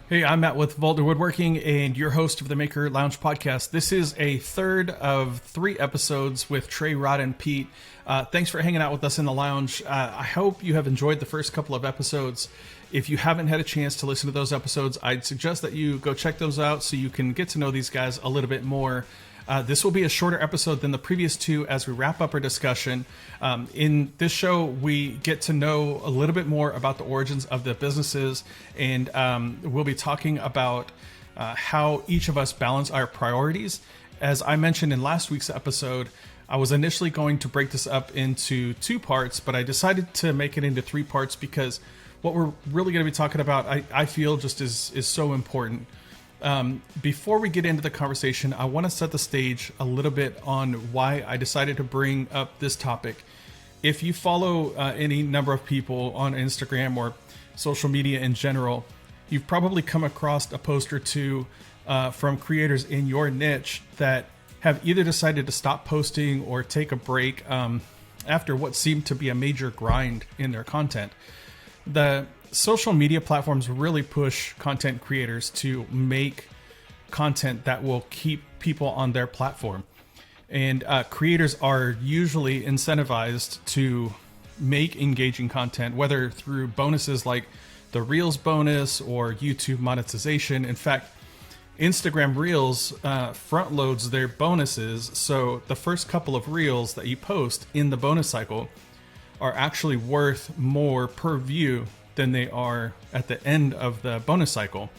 Hey, I'm Matt with Voeltner Woodworking and your host of the Maker Lounge podcast. This is a third of 3 episodes with Trey, Rod, and Pete. Thanks for hanging out with us in the lounge. I hope you have enjoyed the first couple of episodes. If you haven't had a chance to listen to those episodes, I'd suggest that you go check those out so you can get to know these guys a little bit more. This will be a shorter episode than the previous 2 as we wrap up our discussion. In this show, we get to know a little bit more about the origins of the businesses, and we'll be talking about how each of us balance our priorities. As I mentioned in last week's episode, I was initially going to break this up into 2 parts, but I decided to make it into 3 parts because what we're really going to be talking about, I feel just is so important. Before we get into the conversation, I want to set the stage a little bit on why I decided to bring up this topic. If you follow any number of people on Instagram or social media in general, you've probably come across a post or 2 from creators in your niche that have either decided to stop posting or take a break after what seemed to be a major grind in their content. The social media platforms really push content creators to make content that will keep people on their platform. And creators are usually incentivized to make engaging content, whether through bonuses like the Reels bonus or YouTube monetization. In fact, Instagram Reels front loads their bonuses. So the first couple of Reels that you post in the bonus cycle are actually worth more per view than they are at the end of the bonus cycle.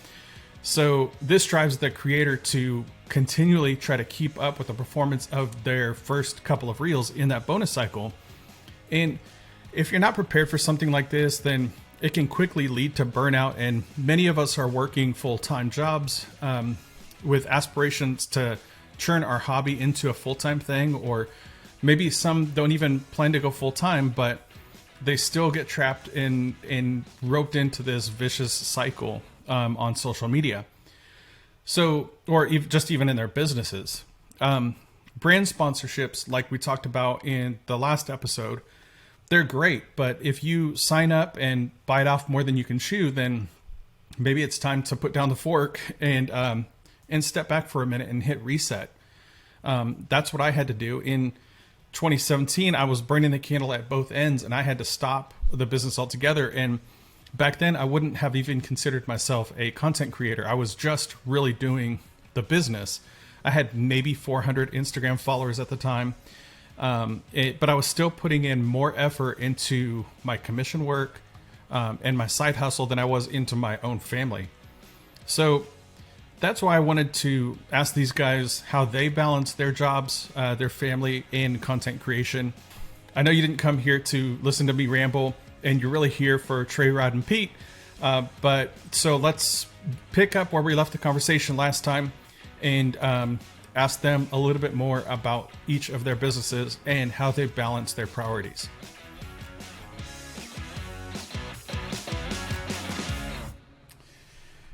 So this drives the creator to continually try to keep up with the performance of their first couple of reels in that bonus cycle. And if you're not prepared for something like this, then it can quickly lead to burnout. And many of us are working full-time jobs with aspirations to turn our hobby into a full-time thing, or maybe some don't even plan to go full-time, but they still get trapped in roped into this vicious cycle on social media. So, or just even in their businesses. Brand sponsorships, like we talked about in the last episode, they're great. But if you sign up and bite off more than you can chew, then maybe it's time to put down the fork and step back for a minute and hit reset. That's what I had to do. In 2017, I was burning the candle at both ends, and I had to stop the business altogether. And back then, I wouldn't have even considered myself a content creator. I was just really doing the business. I had maybe 400 Instagram followers at the time, but I was still putting in more effort into my commission work and my side hustle than I was into my own family. So that's why I wanted to ask these guys how they balance their jobs, their family, and content creation. I know you didn't come here to listen to me ramble, and you're really here for Trey, Rod, and Pete. But so let's pick up where we left the conversation last time and ask them a little bit more about each of their businesses and how they balance their priorities.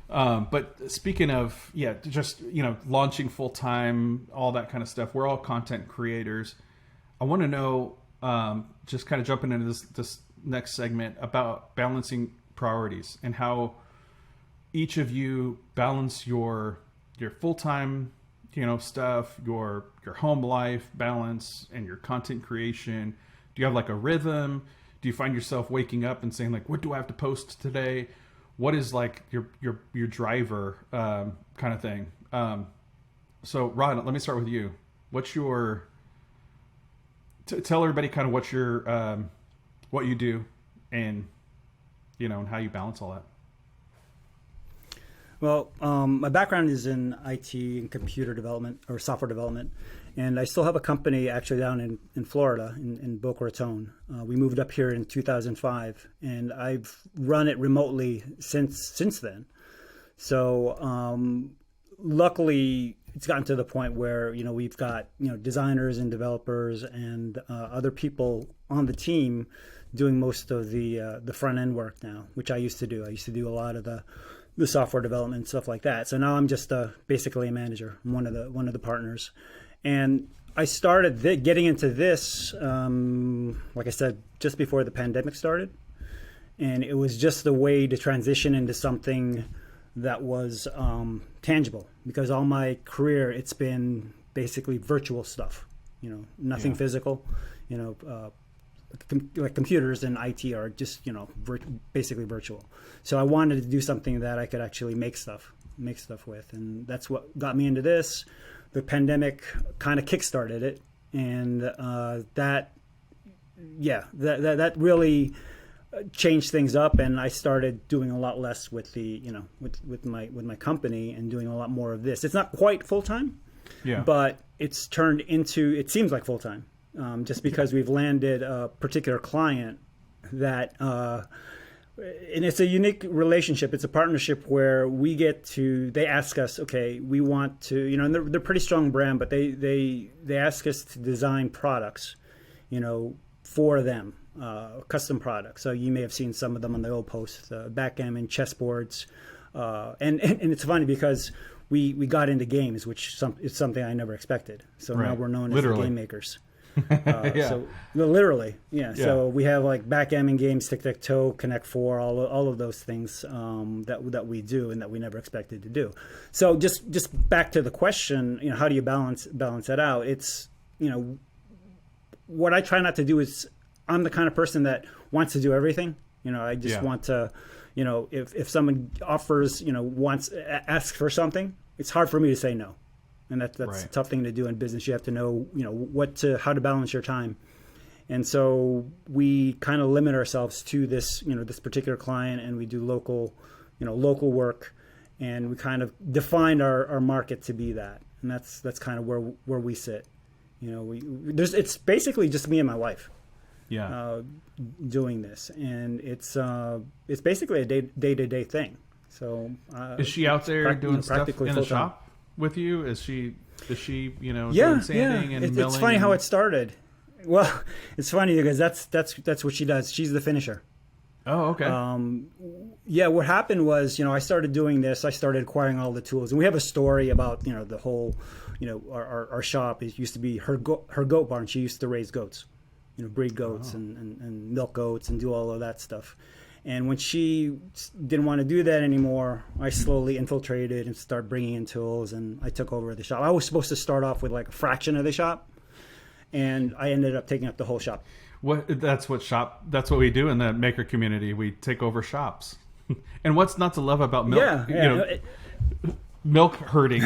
But speaking of, just, launching full time, all that kind of stuff, we're all content creators. I want to know, just kind of jumping into this next segment about balancing priorities and how each of you balance your full-time, stuff, your home life balance and your content creation. Do you have like a rhythm? Do you find yourself waking up and saying like, what do I have to post today? What is like your driver kind of thing? So Rod, let me start with you. What's your tell everybody kind of what you do and and how you balance all that. Well, my background is in IT and computer development or software development, and I still have a company actually down in Florida, in Boca Raton. We moved up here in 2005, and I've run it remotely since then. So luckily, it's gotten to the point where we've got designers and developers and other people on the team doing most of the front end work now, which I used to do. I used to do a lot of the software development and stuff like that. So now I'm just basically a manager. I'm one of the partners, and I started getting into this, like I said, just before the pandemic started, and it was just a way to transition into something that was tangible, because all my career it's been basically virtual stuff, nothing physical, like computers and IT are just basically virtual. So I wanted to do something that I could actually make stuff with, and that's what got me into this. The pandemic kind of kickstarted it, and that really changed things up, and I started doing a lot less with the with my company and doing a lot more of this. It's not quite full time, but it's turned into, it seems like full time, just because we've landed a particular client that and it's a unique relationship. It's a partnership where they ask us, okay, we want to, and they're a pretty strong brand, but they ask us to design products, for them, custom products. So you may have seen some of them on the old post, backgammon, chessboards, and it's funny because we got into games, which is something I never expected. So now we're known as the game makers. So literally, So we have like backgammon games, tic-tac-toe, Connect Four, all of those things that we do and that we never expected to do. So just back to the question, how do you balance that out? It's what I try not to do is, I'm the kind of person that wants to do everything. I just want to, if someone offers, asks for something, it's hard for me to say no. And that's a tough thing to do in business. You have to know, how to balance your time. And so we kind of limit ourselves to this, this particular client, and we do local work, and we kind of defined our market to be that. And that's kind of where we sit. It's basically just me and my wife doing this, and it's basically a day-to-day thing. So is she out there doing stuff in the shop with you? Is she doing sanding and milling? It's funny how it started. Well, it's funny because that's what she does. She's the finisher. Oh, okay. What happened was, I started doing this. I started acquiring all the tools, and we have a story about the whole, our shop. It used to be her goat barn. She used to raise goats, breed goats and milk goats and do all of that stuff. And when she didn't want to do that anymore, I slowly infiltrated and started bringing in tools, and I took over the shop. I was supposed to start off with like a fraction of the shop, and I ended up taking up the whole shop. That's what we do in the maker community. We take over shops. And what's not to love about milk? Milk herding.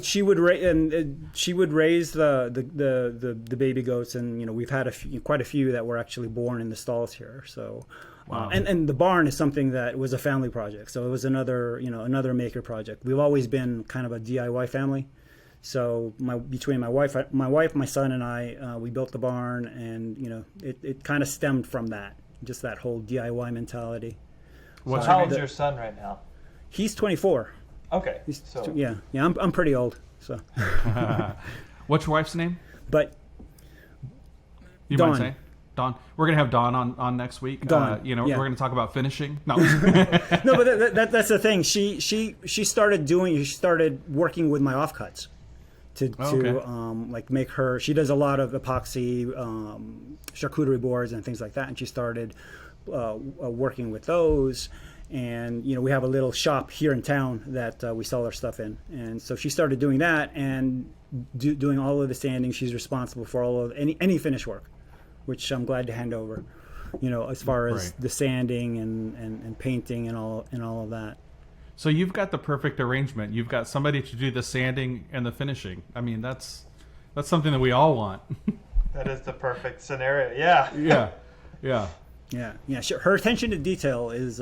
She would raise the baby goats, and we've had quite a few that were actually born in the stalls here. So, wow. And the barn is something that was a family project. So it was another maker project. We've always been kind of a DIY family. So between my wife, my son, and I, we built the barn, and it kind of stemmed from that, just that whole DIY mentality. How old's your son right now? He's 24. Okay. I'm pretty old. So. What's your wife's name? But you Dawn. might say Dawn. We're gonna have Dawn on next week. Dawn. We're gonna talk about finishing. No, no, but that's the thing. She started working with my offcuts to like make her. She does a lot of epoxy, charcuterie boards and things like that, and she started working with those. And we have a little shop here in town that we sell our stuff in, and so she started doing that and doing all of the sanding. She's responsible for all of any finish work, which I'm glad to hand over. As far as the sanding and painting and all of that. So you've got the perfect arrangement. You've got somebody to do the sanding and the finishing. I mean, that's something that we all want. That is the perfect scenario. Yeah. Yeah. Sure. Her attention to detail is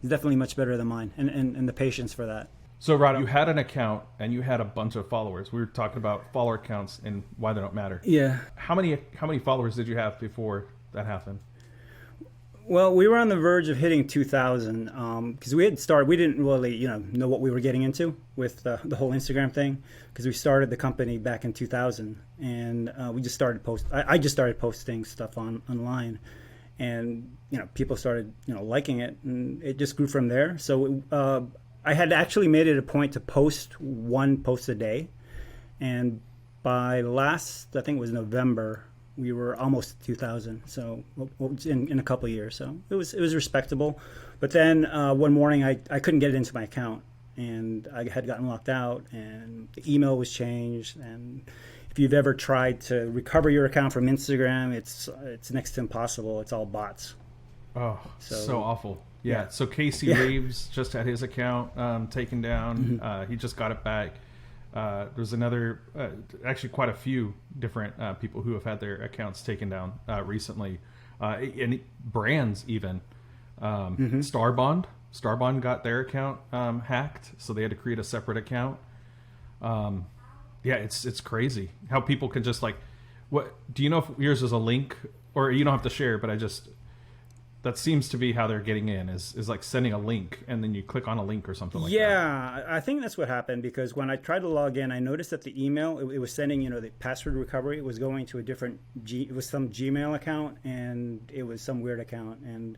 definitely much better than mine, and the patience for that. So, Rod, you had an account and you had a bunch of followers. We were talking about follower counts and why they don't matter. Yeah. How many followers did you have before that happened? Well, we were on the verge of hitting 2,000 because we didn't really know what we were getting into with the whole Instagram thing, because we started the company back in 2000, and we just started I just started posting stuff online, and people started liking it, and it just grew from there. So I had actually made it a point to post one post a day, and by I think it was November, we were almost 2,000. So in a couple of years, so it was respectable. But then one morning I couldn't get it into my account, and I had gotten locked out, and the email was changed. And if you've ever tried to recover your account from Instagram, it's next to impossible. It's all bots. Oh, so awful. Yeah. So Casey Reeves just had his account taken down. He just got it back. There's another, actually quite a few different people who have had their accounts taken down recently, and brands even. Starbond got their account hacked, so they had to create a separate account. It's crazy how people can just like, what do you know if yours is a link, or you don't have to share, but that seems to be how they're getting in is like sending a link and then you click on a link or something like that. Yeah, I think that's what happened, because when I tried to log in, I noticed that the email, it was sending, the password recovery. It was going to a different, it was some Gmail account, and it was some weird account. And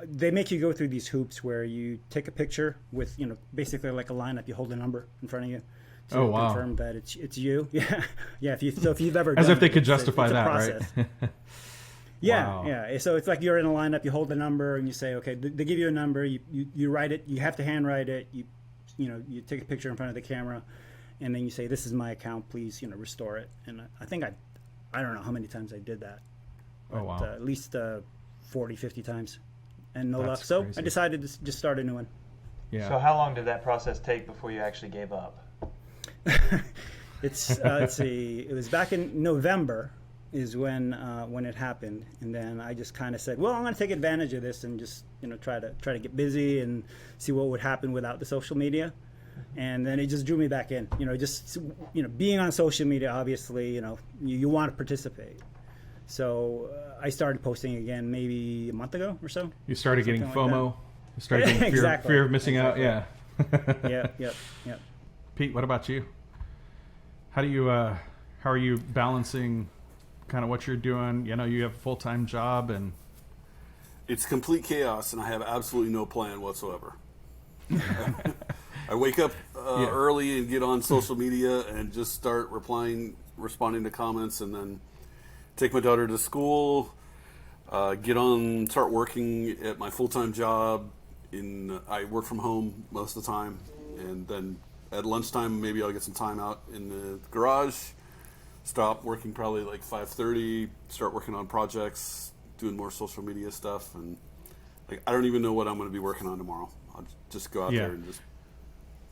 they make you go through these hoops where you take a picture with, basically like a lineup. You hold a number in front of you to confirm that it's you. Yeah. If you've ever as done if they it, could justify that, process. Right? Yeah, Wow. yeah. So it's like you're in a lineup. You hold the number and you say, okay. They give you a number. You write it. You have to handwrite it. You take a picture in front of the camera, and then you say, "This is my account. Please, restore it." And I think I don't know how many times I did that. Oh wow. At least 40, 50 times, and no luck. That's So crazy. I decided to just start a new one. Yeah. So how long did that process take before you actually gave up? Let's see. It was back in November is when it happened, and then I just kind of said, well, I'm going to take advantage of this and just try to get busy and see what would happen without the social media. And then it just drew me back in. Being on social media, obviously, you want to participate. So I started posting again maybe a month ago or so. You started getting Something FOMO. like You started getting fear of missing out. Yeah. Yep. Pete, what about you? How are you balancing kind of what you're doing? You have a full-time job, and it's complete chaos, and I have absolutely no plan whatsoever. I wake up early and get on social media and just start responding to comments, and then take my daughter to school, start working at my full-time job. I work from home most of the time, and then at lunchtime maybe I'll get some time out in the garage. Stop working probably like 5:30. Start working on projects, doing more social media stuff, and I don't even know what I'm going to be working on tomorrow. I'll just go out there and just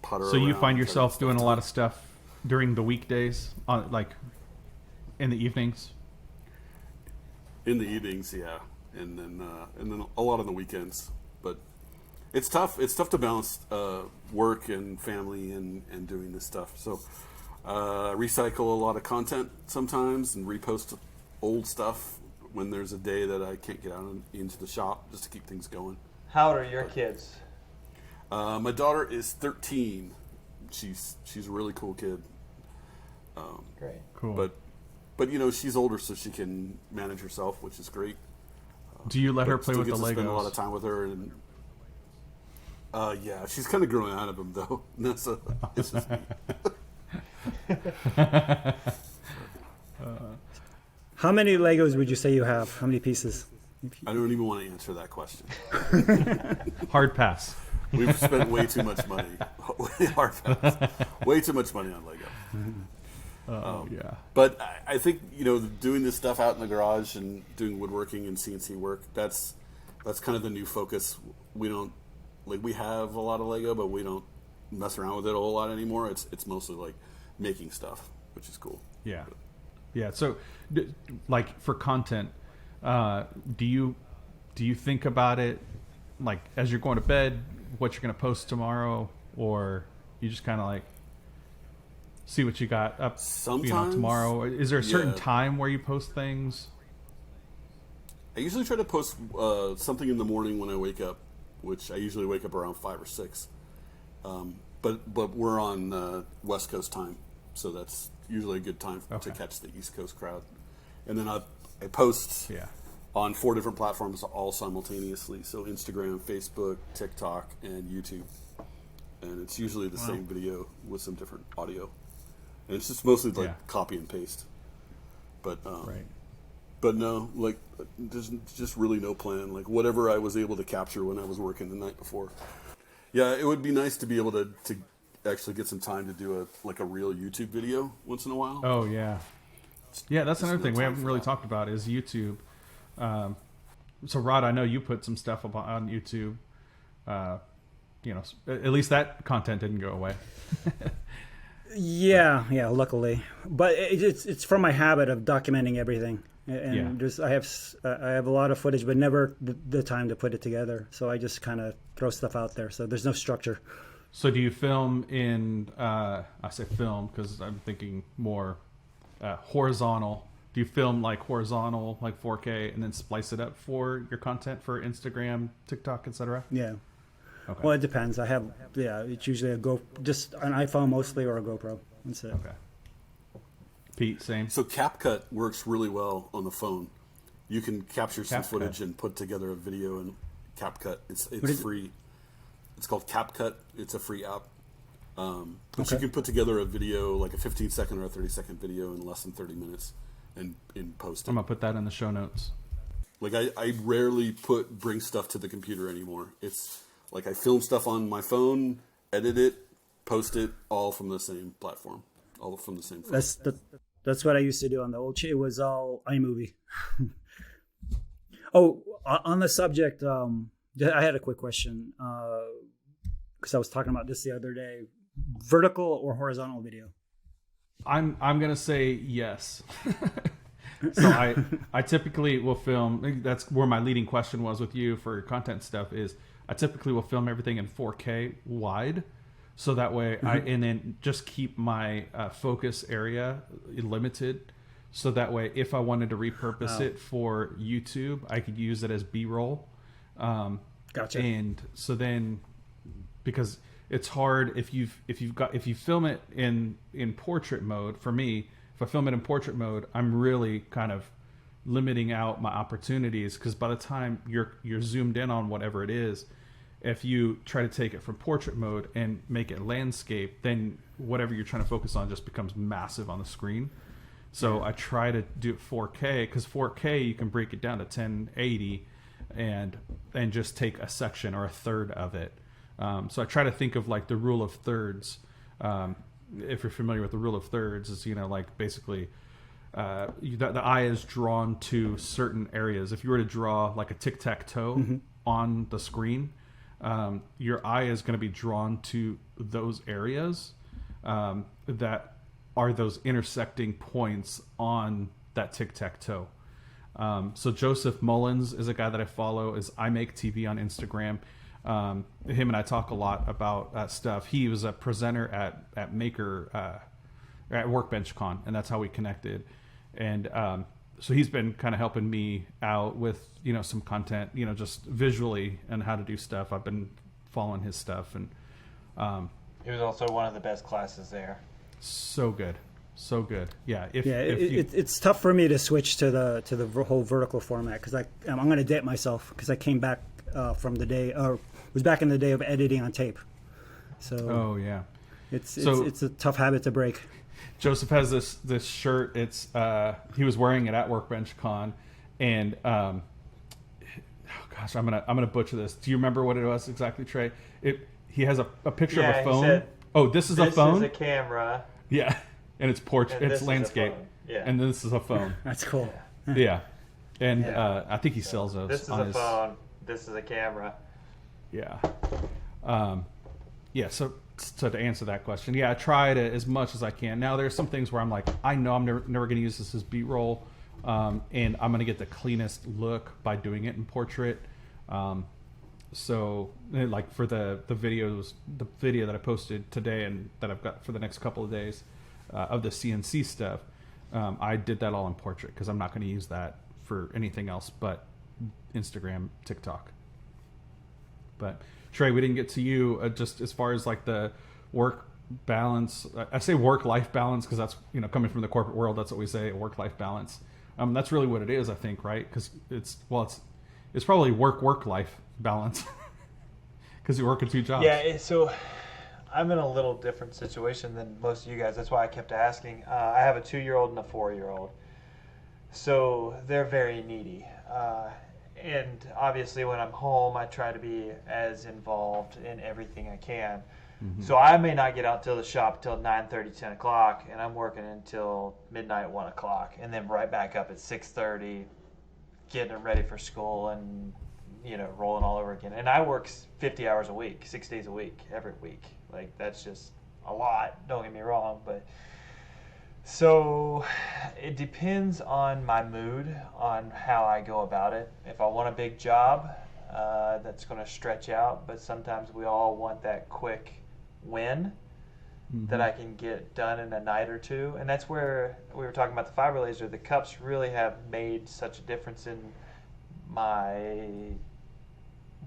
putter. So you around, find yourself doing a lot of stuff during the weekdays, like in the evenings. In the evenings, yeah, and then a lot on the weekends. But it's tough. It's tough to balance work and family and doing this stuff. So recycle a lot of content sometimes and repost old stuff when there's a day that I can't get out into the shop just to keep things going. How old are your kids? My daughter is 13. She's a really cool kid. Great. Cool. But she's older, so she can manage herself, which is great. Do you let her play still with the get to Legos? spend a lot of time with her, and yeah, she's kind of growing out of them though. It's just me. How many Legos would you say you have? How many pieces? I don't even want to answer that question. Hard pass. We've spent way too much money. Way too much money on Lego. Yeah. But I think doing this stuff out in the garage and doing woodworking and CNC work, that's kind of the new focus. We have a lot of Lego, but we don't mess around with it a whole lot anymore. It's mostly like making stuff, which is cool. Yeah. Yeah. So, like for content, do you think about it like as you're going to bed, what you're going to post tomorrow, or you just kind of like see what you got up Sometimes, tomorrow? Is there a certain time where you post things? I usually try to post something in the morning when I wake up, which I usually wake up around 5 or 6. But we're on West Coast time, so that's usually a good time to catch the East Coast crowd. And then I post on 4 different platforms all simultaneously, so Instagram, Facebook, TikTok, and YouTube. And it's usually the same video with some different audio. And it's just mostly like copy and paste. But But no, like, there's just really no plan. Like, whatever I was able to capture when I was working the night before. Yeah, it would be nice to be able to actually get some time to do a real YouTube video once in a while. Oh yeah, yeah. That's Just another no thing we time haven't for really that. talked about is YouTube. So Rod, I know you put some stuff up on YouTube. At least that content didn't go away. Yeah, luckily, but it's from my habit of documenting everything, and I have a lot of footage, but never the time to put it together. So I just kind of throw stuff out there. So there's no structure. So do you film in? I say film because I'm thinking more horizontal. Do you film like horizontal, like 4K, and then splice it up for your content for Instagram, TikTok, etc.? Yeah. Okay. Well, it depends. It's usually just an iPhone mostly or a GoPro. That's it. Okay. Pete, same. So CapCut works really well on the phone. You can capture some CapCut. footage and put together a video in CapCut. It's is free. It's called CapCut. It's a free app. But Okay. you can put together a video, like a 15-second or a 30-second video in less than 30 minutes and post it. I'm gonna put that in the show notes. Like I rarely bring stuff to the computer anymore. It's like I film stuff on my phone, edit it, post it, all from the same platform, all from the same phone. That's what I used to do on the old. It was all iMovie. Oh, on the subject, I had a quick question because I was talking about this the other day. Vertical or horizontal video? I'm gonna say yes. So I typically will film. That's where my leading question was with you for content stuff. Is I typically will film everything in 4K wide, so that way and then just keep my focus area limited. So that way, if I wanted to repurpose it for YouTube, I could use it as B-roll. Gotcha. And so then, because it's hard if you film it in portrait mode. For me, if I film it in portrait mode, I'm really kind of limiting out my opportunities, because by the time you're zoomed in on whatever it is, if you try to take it from portrait mode and make it landscape, then whatever you're trying to focus on just becomes massive on the screen. So I try to do it 4K, because 4K you can break it down to 1080 and just take a section or a third of it. So I try to think of like the rule of thirds. If you're familiar with the rule of thirds, is like basically the eye is drawn to certain areas. If you were to draw like a tic-tac-toe on the screen, your eye is going to be drawn to those areas that are those intersecting points on that tic-tac-toe. So Joseph Mullins is a guy that I follow, is I Make TV on Instagram. Him and I talk a lot about stuff. He was a presenter at Maker at Workbench Con, and that's how we connected. And so he's been kind of helping me out with some content, just visually and how to do stuff. I've been following his stuff, and It was also one of the best classes there. so good. Yeah. It's tough for me to switch to the whole vertical format, because I'm going to date myself, because I came back from the day, or was back in the day of editing on tape. So Oh yeah. it's a tough habit to break. Joseph has this shirt. It's he was wearing it at Workbench Con, and oh gosh, I'm gonna butcher this. Do you remember what it was exactly, Trey? He has a picture of a he phone. said, Oh, this is a phone. This is a camera. Yeah, and it's And this it's is a landscape. phone. Yeah. And this is a phone. That's cool. Yeah, and Yeah. I think he sells those. This is on a his, phone. This is a camera. Yeah. Yeah. So to answer that question, yeah, I try to as much as I can. Now there's some things where I'm like, I know I'm never going to use this as B-roll, and I'm going to get the cleanest look by doing it in portrait. So like for the video that I posted today and that I've got for the next couple of days of the CNC stuff, I did that all in portrait, because I'm not going to use that for anything else but Instagram, TikTok. But Trey, we didn't get to you just as far as like the work balance. I say work-life balance because that's, coming from the corporate world, that's what we say, work-life balance. That's really what it is, I think, right? Because it's probably work-life balance because you're working two jobs. Yeah, so I'm in a little different situation than most of you guys. That's why I kept asking. I have a 2-year-old and a 4-year-old. So they're very needy. And obviously when I'm home, I try to be as involved in everything I can. So I may not get out till the shop till 9:30, 10 o'clock, and I'm working until midnight, 1 o'clock, and then right back up at 6:30, getting them ready for school and, rolling all over again. And I work 50 hours a week, 6 days a week, every week. Like, that's just a lot, don't get me wrong, but so it depends on my mood, on how I go about it. If I want a big job, that's going to stretch out, but sometimes we all want that quick win that I can get done in a night or two. And that's where we were talking about the fiber laser. The cups really have made such a difference in my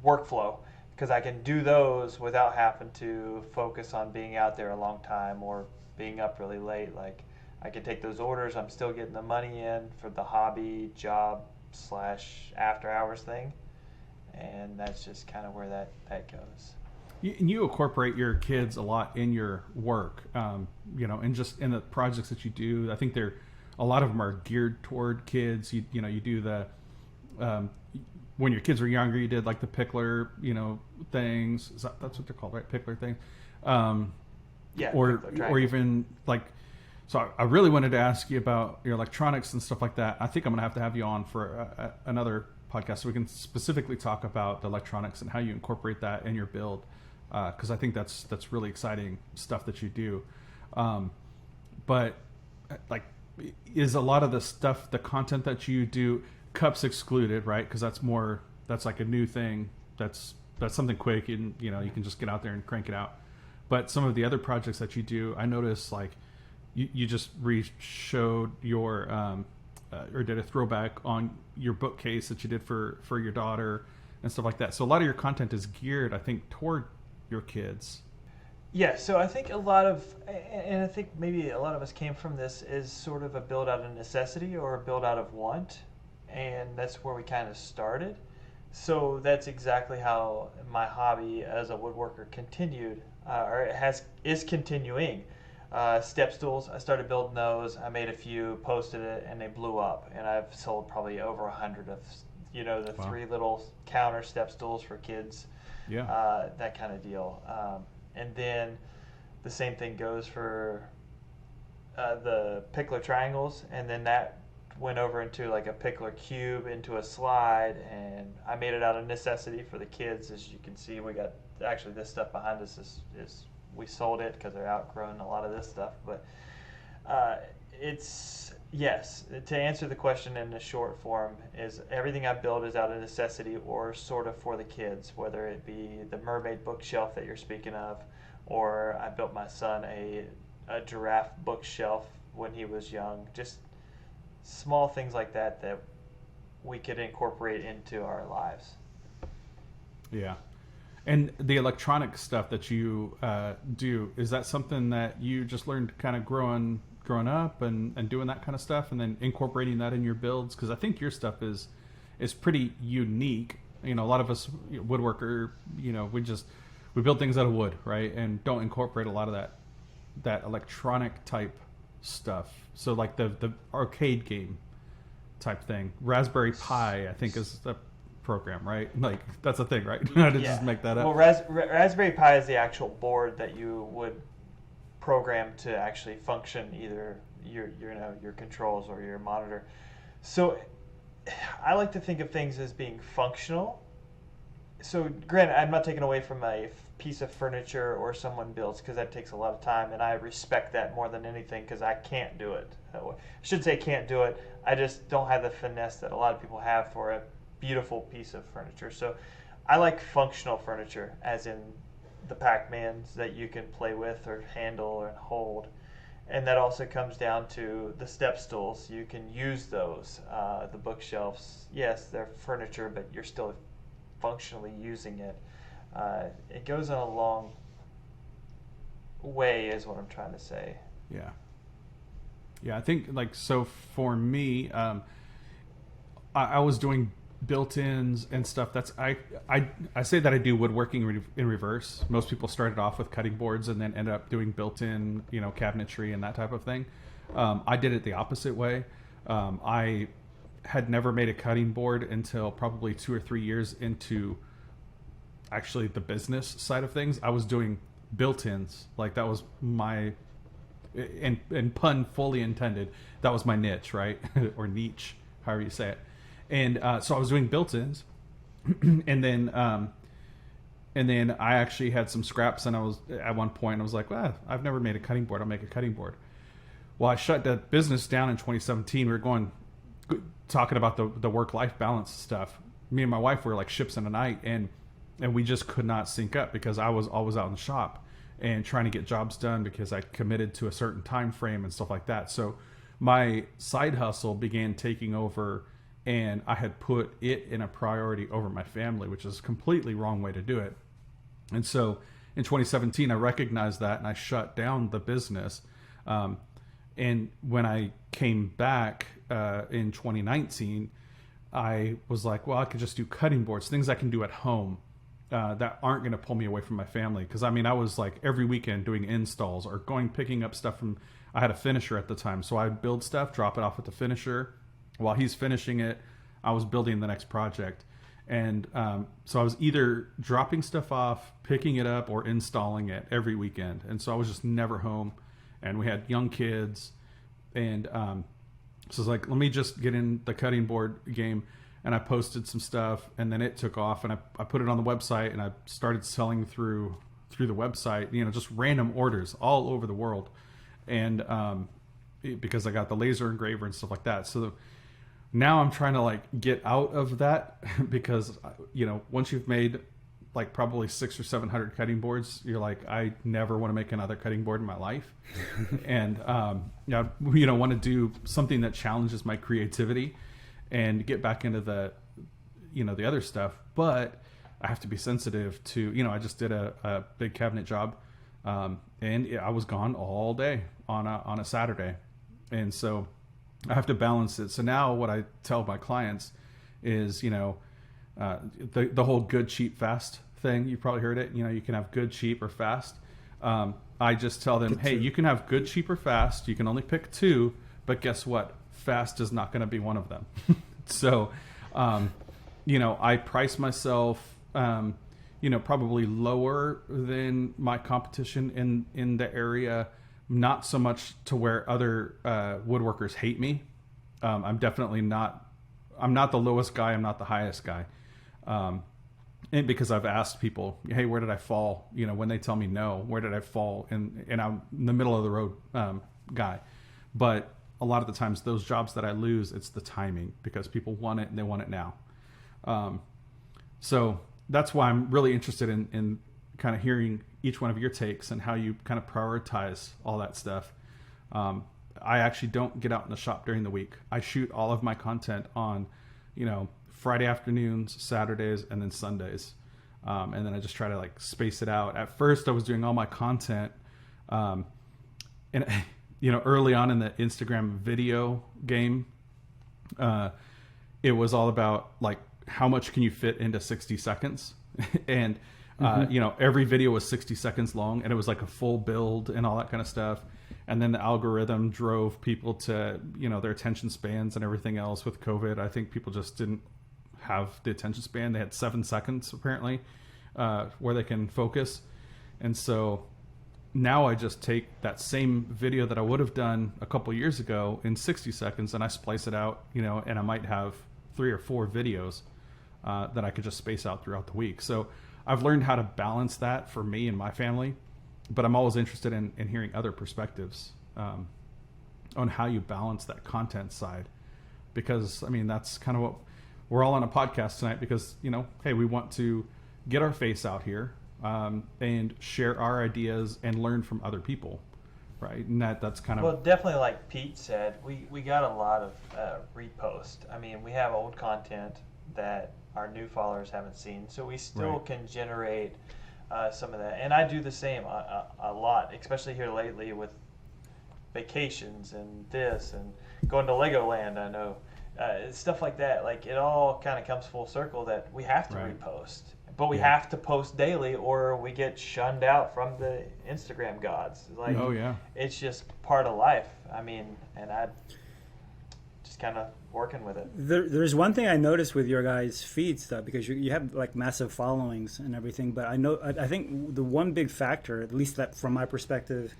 workflow, because I can do those without having to focus on being out there a long time or being up really late. Like, I can take those orders. I'm still getting the money in for the hobby job / after hours thing. And that's just kind of where that goes. You incorporate your kids a lot in your work, and just in the projects that you do. I think a lot of them are geared toward kids. You do the, when your kids were younger, you did like the pickler, things. That's what they're called, right? Pickler things. Yeah. Or even like, so I really wanted to ask you about your electronics and stuff like that. I think I'm going to have you on for another podcast so we can specifically talk about the electronics and how you incorporate that in your build. Because I think that's really exciting stuff that you do. But like, is a lot of the stuff, the content that you do, cups excluded, right? Because that's like a new thing. That's something quick, and you can just get out there and crank it out. But some of the other projects that you do, I noticed like you just showed your or did a throwback on your bookcase that you did for your daughter and stuff like that. So a lot of your content is geared, I think, toward your kids. Yeah, so I think and I think maybe a lot of us came from this is sort of a build out of necessity or a build out of want, and that's where we kind of started. So that's exactly how my hobby as a woodworker continued, or is continuing. Step stools, I started building those. I made a few, posted it, and they blew up. And I've sold probably over 100 of, the Wow. 3 little counter step stools for kids. Yeah. That kind of deal. And then the same thing goes for the pickler triangles, and then that went over into like a pickler cube into a slide, and I made it out of necessity for the kids. As you can see, we got actually this stuff behind us is we sold it because they're outgrowing a lot of this stuff. But it's, yes, to answer the question in the short form, is everything I build is out of necessity or sort of for the kids, whether it be the mermaid bookshelf that you're speaking of, or I built my son a giraffe bookshelf when he was young. Just small things like that we could incorporate into our lives. Yeah. And the electronic stuff that you do, is that something that you just learned kind of growing up and doing that kind of stuff, and then incorporating that in your builds? Because I think your stuff is pretty unique. A lot of us woodworker, we build things out of wood, right, and don't incorporate a lot of that electronic type stuff. So like the arcade game type thing, Raspberry Pi, I think is the program, right? Like, that's a thing, right? I didn't just make that up. Well, Raspberry Pi is the actual board that you would program to actually function either your controls or your monitor. So I like to think of things as being functional. So granted, I'm not taking away from a piece of furniture or someone builds, because that takes a lot of time, and I respect that more than anything, because I can't do it. I should say can't do it. I just don't have the finesse that a lot of people have for a beautiful piece of furniture. So I like functional furniture, as in the Pac-Mans that you can play with or handle or hold. And that also comes down to the step stools. You can use those. The bookshelves, yes, they're furniture, but you're still functionally using it. It goes on a long way, is what I'm trying to say. Yeah. I think, like, so for me, I was doing built-ins and stuff. That's I say that I do woodworking in reverse. Most people started off with cutting boards and then ended up doing built-in, cabinetry and that type of thing. I did it the opposite way. I had never made a cutting board until probably 2 or 3 years into actually the business side of things. I was doing built-ins, like that was my, and pun fully intended, that was my niche, right? Or niche, however you say it. And so I was doing built-ins, and then I actually had some scraps, and I was at one point I was like, well, I've never made a cutting board, I'll make a cutting board. Well, I shut that business down in 2017. We were talking about the work-life balance stuff. Me and my wife were like ships in a night, and we just could not sync up because I was always out in the shop and trying to get jobs done because I committed to a certain time frame and stuff like that. So my side hustle began taking over, and I had put it in a priority over my family, which is a completely wrong way to do it. And so in 2017, I recognized that, and I shut down the business. And when I came back in 2019, I was like, well, I could just do cutting boards, things I can do at home that aren't going to pull me away from my family. Because I mean, I was like every weekend doing installs or picking up stuff from, I had a finisher at the time. So I'd build stuff, drop it off at the finisher. While he's finishing it, I was building the next project. And so I was either dropping stuff off, picking it up, or installing it every weekend. And so I was just never home. And we had young kids. And so I was like, let me just get in the cutting board game. And I posted some stuff, and then it took off, and I put it on the website, and I started selling through the website, just random orders all over the world. And because I got the laser engraver and stuff like that. So now I'm trying to like get out of that because, once you've made like probably 600 or 700 cutting boards, you're like, I never want to make another cutting board in my life. And, want to do something that challenges my creativity and get back into the other stuff. But I have to be sensitive to, I just did a big cabinet job, and I was gone all day on a Saturday. And so I have to balance it. So now what I tell my clients is, the whole good, cheap, fast thing. You've probably heard it. You can have good, cheap, or fast. I just tell them, hey, you can have good, cheap, or fast. You can only pick two, but guess what? Fast is not going to be one of them. So, I price myself, probably lower than my competition in the area. Not so much to where other woodworkers hate me. I'm definitely not. I'm not the lowest guy. I'm not the highest guy. And because I've asked people, hey, where did I fall? When they tell me no, where did I fall? And I'm the middle of the road guy. But a lot of the times those jobs that I lose, it's the timing because people want it and they want it now. So that's why I'm really interested in kind of hearing each one of your takes and how you kind of prioritize all that stuff. I actually don't get out in the shop during the week. I shoot all of my content on, Friday afternoons, Saturdays, and then Sundays. And then I just try to like space it out. At first I was doing all my content, and early on in the Instagram video game, it was all about like how much can you fit into 60 seconds. And every video was 60 seconds long, and it was like a full build and all that kind of stuff. And then the algorithm drove people to, their attention spans and everything else with COVID. I think people just didn't have the attention span. They had 7 seconds apparently, where they can focus. And so now I just take that same video that I would have done a couple years ago in 60 seconds and I splice it out, and I might have 3 or 4 videos that I could just space out throughout the week. So I've learned how to balance that for me and my family, but I'm always interested in hearing other perspectives on how you balance that content side. Because, that's kind of what we're all on a podcast tonight because, hey, we want to get our face out here and share our ideas and learn from other people, right? And that's kind of... Well, definitely like Pete said, we got a lot of repost. We have old content that our new followers haven't seen, so we still can generate some of that. And I do the same a lot, especially here lately with vacations and this and going to Legoland. I know stuff like that. Like it all kind of comes full circle that we have to repost, but we have to post daily, or we get shunned out from the Instagram gods. Like, it's just part of life. And I just kind of working with it. There's one thing I noticed with your guys' feeds, though, because you have like massive followings and everything. But I think the one big factor, at least that from my perspective,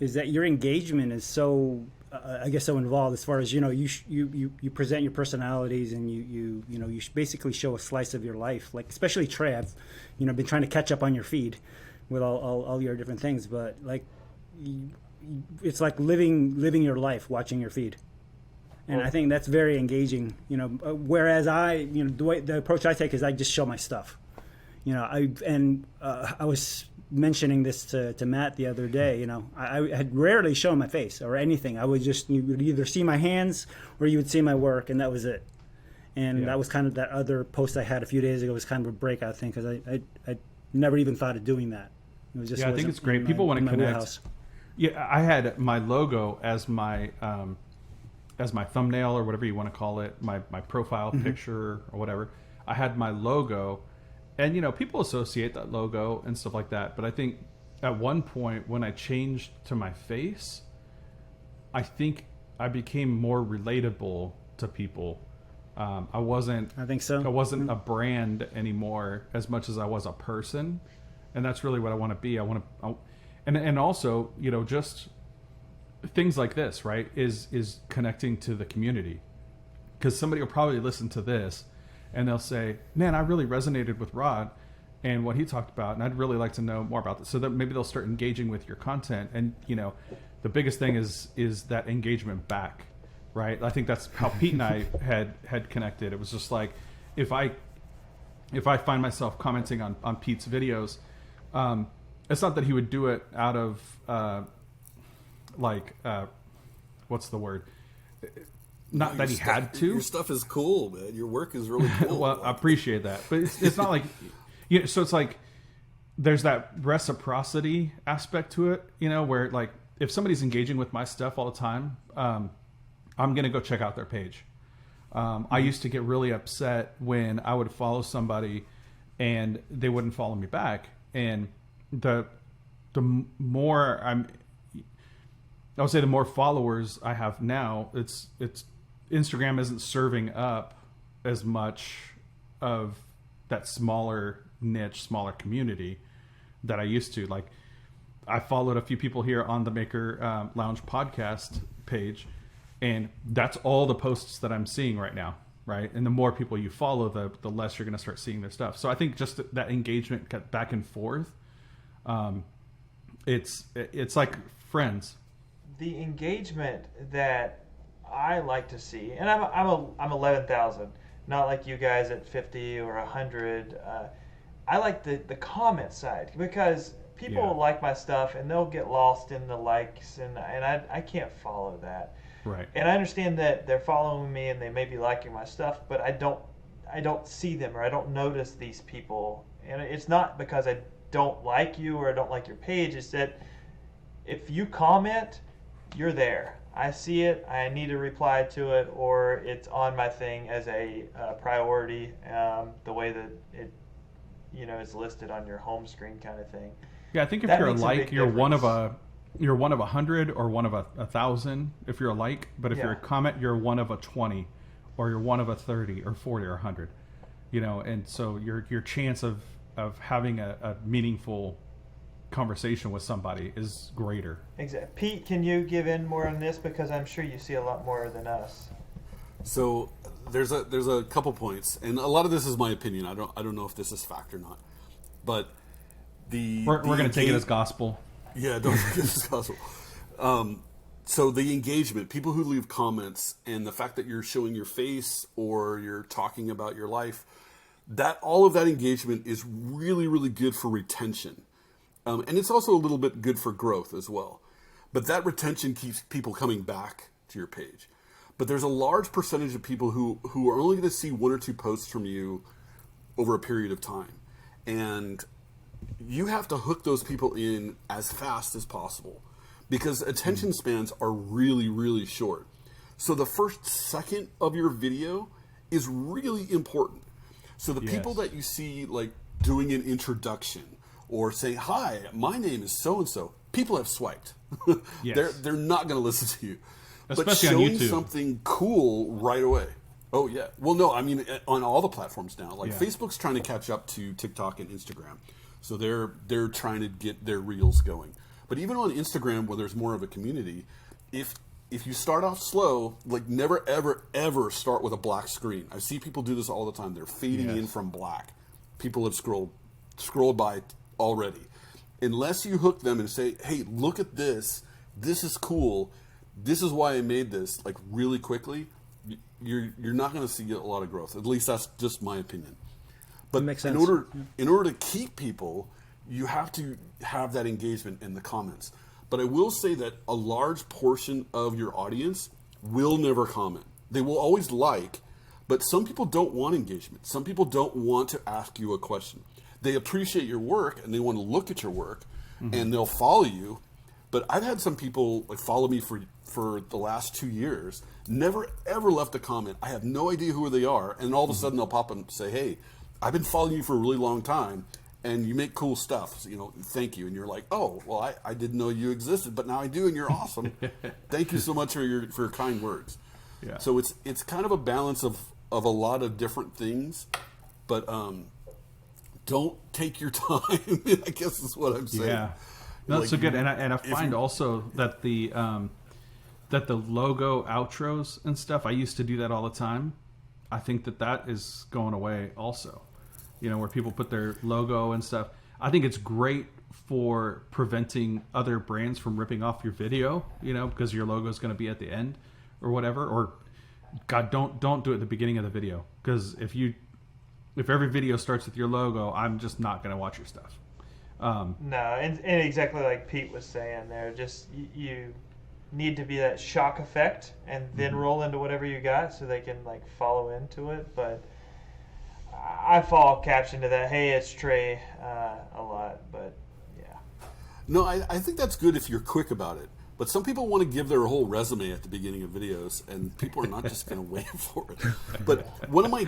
is that your engagement is so, I guess, so involved. As far as you present your personalities, and you basically show a slice of your life. Like especially Trey, I've been trying to catch up on your feed with all your different things, but like it's like living your life watching your feed. And I think that's very engaging, whereas the approach I take is I just show my stuff. I was mentioning this to Matt the other day. I had rarely shown my face or anything. I would you would either see my hands or you would see my work, and that was it. And that was kind of that other post I had a few days ago was kind of a breakout thing, because I never even thought of doing that. It was just I think it's great. People want to connect. Warehouse. Yeah, I had my logo as my thumbnail, or whatever you want to call it, my profile picture or whatever. I had my logo, and people associate that logo and stuff like that. But I think at one point when I changed to my face, I think I became more relatable to people. I wasn't a brand anymore as much as I was a person, and that's really what I want to be. And also, just things like this, right, is connecting to the community, because somebody will probably listen to this and they'll say, man, I really resonated with Rod and what he talked about, and I'd really like to know more about this. So that maybe they'll start engaging with your content. And the biggest thing is that engagement back, right? I think that's how Pete and I had connected. It was just like, if I find myself commenting on Pete's videos, it's not that he would do it out of what's the word? Not that he had to. Your stuff is cool, man. Your work is really cool. Well, I appreciate that, but it's not like, so it's like there's that reciprocity aspect to it, where like if somebody's engaging with my stuff all the time, I'm gonna go check out their page. I used to get really upset when I would follow somebody and they wouldn't follow me back, and the more I would say the more followers I have now, it's Instagram isn't serving up as much of that smaller niche, smaller community that I used to. Like, I followed a few people here on the Maker Lounge podcast page, and that's all the posts that I'm seeing right now, right? And the more people you follow, the less you're going to start seeing their stuff. So I think just that engagement back and forth, it's like friends. The engagement that I like to see, and I'm 11,000, not like you guys at 50 or 100. I like the comment side, because people like my stuff and they'll get lost in the likes, and I can't follow that. Right. And I understand that they're following me and they may be liking my stuff, but I don't see them, or I don't notice these people. And it's not because I don't like you or I don't like your page. It's that if you comment, you're there. I see it, I need to reply to it, or it's on my thing as a priority, the way that it is listed on your home screen kind of thing. Yeah, I think if you're a like, you're one of 100 or one of 1,000 if you're a like, but if you're a comment, you're one of 20, or you're one of 30 or 40 or 100. And so your chance of having a meaningful conversation with somebody is greater. Exactly. Pete, can you give in more on this, because I'm sure you see a lot more than us? So there's a couple points, and a lot of this is my opinion. I don't know if this is fact or not, but we're going to take it as gospel. Yeah, don't take it as gospel. So the engagement, people who leave comments, and the fact that you're showing your face or you're talking about your life, that all of that engagement is really, really good for retention. And it's also a little bit good for growth as well. But that retention keeps people coming back to your page. But there's a large percentage of people who are only going to see one or two posts from you over a period of time. And you have to hook those people in as fast as possible, because attention spans are really, really short. So the first second of your video is really important. So the people that you see like doing an introduction, or say, hi, my name is so-and-so, people have swiped. They're not going to listen to you. Especially on showing YouTube. something cool right away. Oh yeah. Well, no, I mean on all the platforms now. Like Yeah. Facebook's trying to catch up to TikTok and Instagram, so they're trying to get their reels going. But even on Instagram, where there's more of a community, if you start off slow, like never ever ever start with a black screen. I see people do this all the time. They're fading in from black. People have scrolled by already. Unless you hook them and say, "Hey, look at this. This is cool. This is why I made this," like really quickly, you're not going to see a lot of growth. At least that's just my opinion. But makes sense. in order to keep people, you have to have that engagement in the comments. But I will say that a large portion of your audience will never comment. They will always like, but some people don't want engagement. Some people don't want to ask you a question. They appreciate your work and they want to look at your work, and they'll follow you. But I've had some people like follow me for the last 2 years, never ever left a comment. I have no idea who they are, and all of a sudden they'll pop up and say, "Hey, I've been following you for a really long time, and you make cool stuff. So, thank you." And you're like, "Oh, well, I didn't know you existed, but now I do, and you're awesome. Thank you so much for your kind words." Yeah. So it's kind of a balance of a lot of different things, but don't take your time. I guess is what I'm saying. Yeah, no, that's so good. And I find you- also that the logo outros and stuff, I used to do that all the time. I think that is going away also. Where people put their logo and stuff. I think it's great for preventing other brands from ripping off your video, because your logo is going to be at the end or whatever. Or God, don't do it at the beginning of the video, because if every video starts with your logo, I'm just not going to watch your stuff. No, and exactly like Pete was saying there, just you need to be that shock effect and then roll into whatever you got so they can like follow into it. But I fall caption to that, "Hey, it's Trey," a lot, but yeah. No, I think that's good if you're quick about it. But some people want to give their whole resume at the beginning of videos, and people are not just going to wait for it. But one of my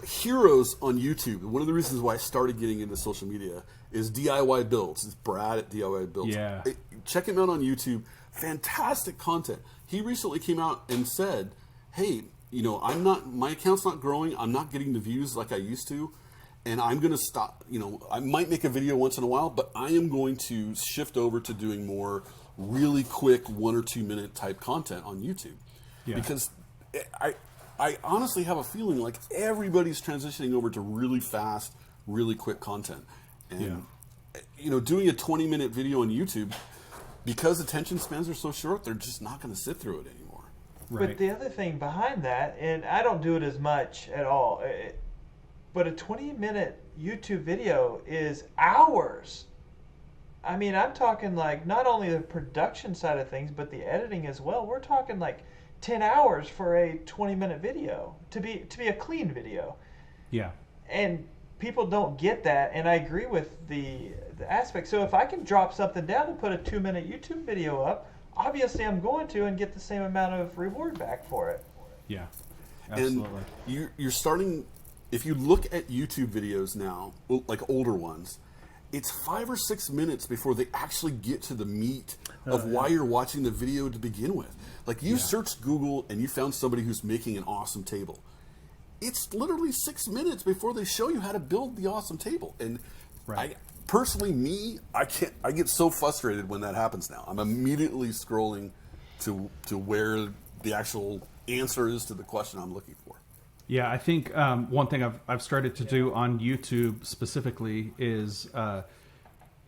heroes on YouTube, one of the reasons why I started getting into social media, is DIY Builds. It's Brad at DIY Builds. Yeah. Check him out on YouTube. Fantastic content. He recently came out and said, "Hey, my account's not growing. I'm not getting the views like I used to. And I'm going to stop. I might make a video once in a while, but I am going to shift over to doing more really quick 1 or 2 minute type content on YouTube." Yeah. Because I honestly have a feeling like everybody's transitioning over to really fast, really quick content. And, doing a 20-minute video on YouTube, because attention spans are so short, they're just not going to sit through it anymore. Right. But the other thing behind that, and I don't do it as much at all, but a 20-minute YouTube video is hours. I mean, I'm talking like not only the production side of things, but the editing as well. We're talking like 10 hours for a 20-minute video to be a clean video. Yeah. And people don't get that, and I agree with the aspect. So if I can drop something down and put a 2-minute YouTube video up, obviously I'm going to and get the same amount of reward back for it. Yeah. Absolutely. And you're starting, if you look at YouTube videos now, like older ones, it's 5 or 6 minutes before they actually get to the meat of why you're watching the video to begin with. Like you searched Google and you found somebody who's making an awesome table. It's literally 6 minutes before they show you how to build the awesome table. And Right. I get so frustrated when that happens now. I'm immediately scrolling to where the actual answer is to the question I'm looking for. Yeah, I think one thing I've started to do on YouTube specifically is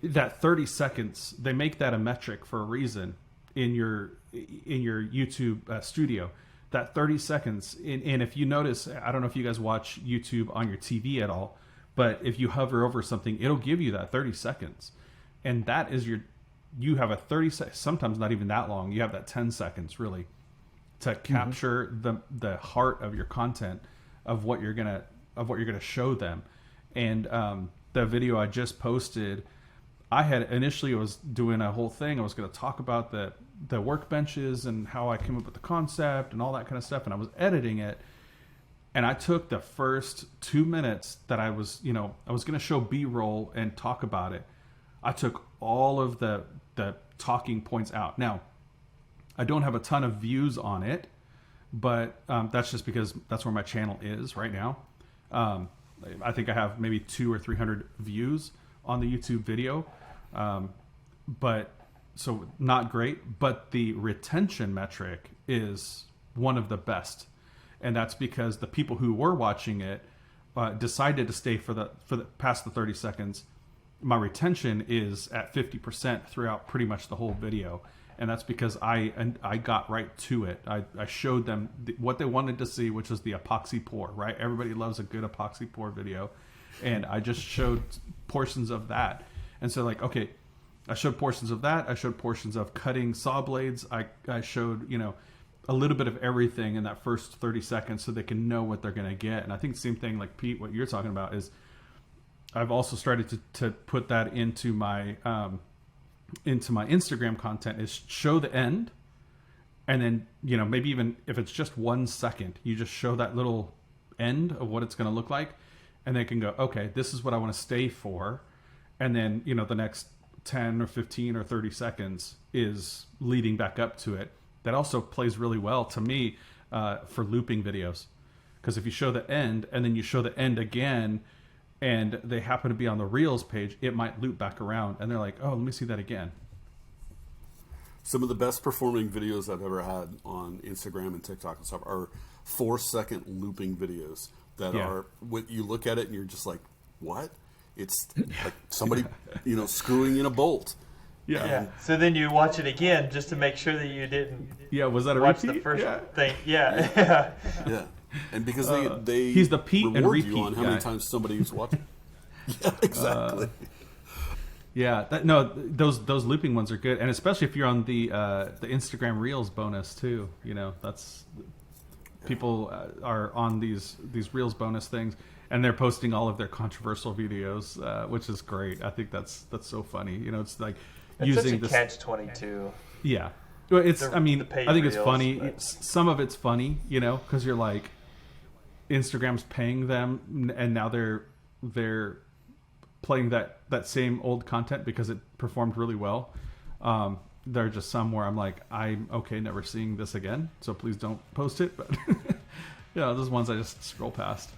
that 30 seconds. They make that a metric for a reason in your YouTube studio. That 30 seconds, and if you notice, I don't know if you guys watch YouTube on your TV at all, but if you hover over something, it'll give you that 30 seconds, and that is you have a 30 seconds. Sometimes not even that long. You have that 10 seconds really to capture the heart of your content, of what you're gonna show them. And the video I just posted, I had initially was doing a whole thing. I was going to talk about the workbenches and how I came up with the concept and all that kind of stuff, and I was editing it. And I took the first 2 minutes that I was going to show B-roll and talk about it. I took all of the talking points out. Now, I don't have a ton of views on it, but that's just because that's where my channel is right now. I think I have maybe 200 or 300 views on the YouTube video, but so not great. But the retention metric is one of the best, and that's because the people who were watching it decided to stay for the past the 30 seconds. My retention is at 50% throughout pretty much the whole video. And that's because I got right to it. I showed them what they wanted to see, which was the epoxy pour, right? Everybody loves a good epoxy pour video. And I just showed portions of that. And so like, okay, I showed portions of that. I showed portions of cutting saw blades. I showed, a little bit of everything in that first 30 seconds so they can know what they're going to get. And I think the same thing, like Pete, what you're talking about is I've also started to put that into my Instagram content, is show the end, and then maybe even if it's just 1 second, you just show that little end of what it's going to look like, and they can go, okay, this is what I want to stay for, and then the next 10 or 15 or 30 seconds is leading back up to it. That also plays really well to me for looping videos, because if you show the end and then you show the end again and they happen to be on the Reels page, it might loop back around and they're like, oh, let me see that again. Some of the best performing videos I've ever had on Instagram and TikTok and stuff are 4-second looping videos that are, when you look at it and you're just like, what? It's like somebody, screwing in a bolt. Yeah. So then you watch it again just to make sure that you didn't. Yeah. Was that a watch repeat? the first thing? Yeah. Yeah. And because they he's the Pete and reward repeat you on how guy. many times somebody's watching. Yeah, exactly. Those looping ones are good, and especially if you're on the Instagram Reels bonus too. That's people are on these Reels bonus things, and they're posting all of their controversial videos, which is great. I think that's so funny. It's like it's using such a catch-22. Yeah. Well, I think it's Reels, funny. but... Some of it's funny, because you're like, Instagram's paying them, and now they're playing that same old content because it performed really well. There are just some where I'm like, I'm okay never seeing this again, so please don't post it. But those ones I just scroll past.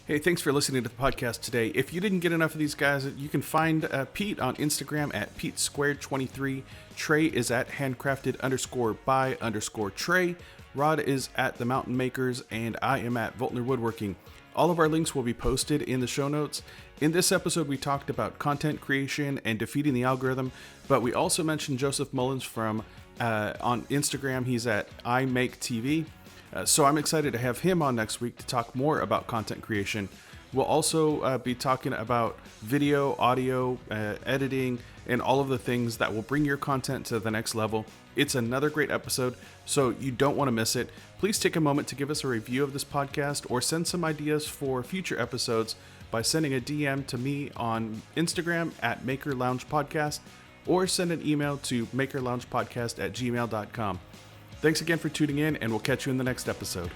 Hey, thanks for listening to the podcast today. If you didn't get enough of these guys, you can find Pete on Instagram at PeteSquared23. Trey is at handcrafted_by_Trey. Rod is at The Mountain Makers, and I am at Voeltner Woodworking. All of our links will be posted in the show notes. In this episode, we talked about content creation and defeating the algorithm, but we also mentioned Joseph Mullins from on Instagram. He's at iMakeTV. So I'm excited to have him on next week to talk more about content creation. We'll also be talking about video, audio, editing, and all of the things that will bring your content to the next level. It's another great episode, so you don't want to miss it. Please take a moment to give us a review of this podcast or send some ideas for future episodes by sending a DM to me on Instagram at Maker Lounge Podcast, or send an email to makerloungepodcast@gmail.com. Thanks again for tuning in, and we'll catch you in the next episode.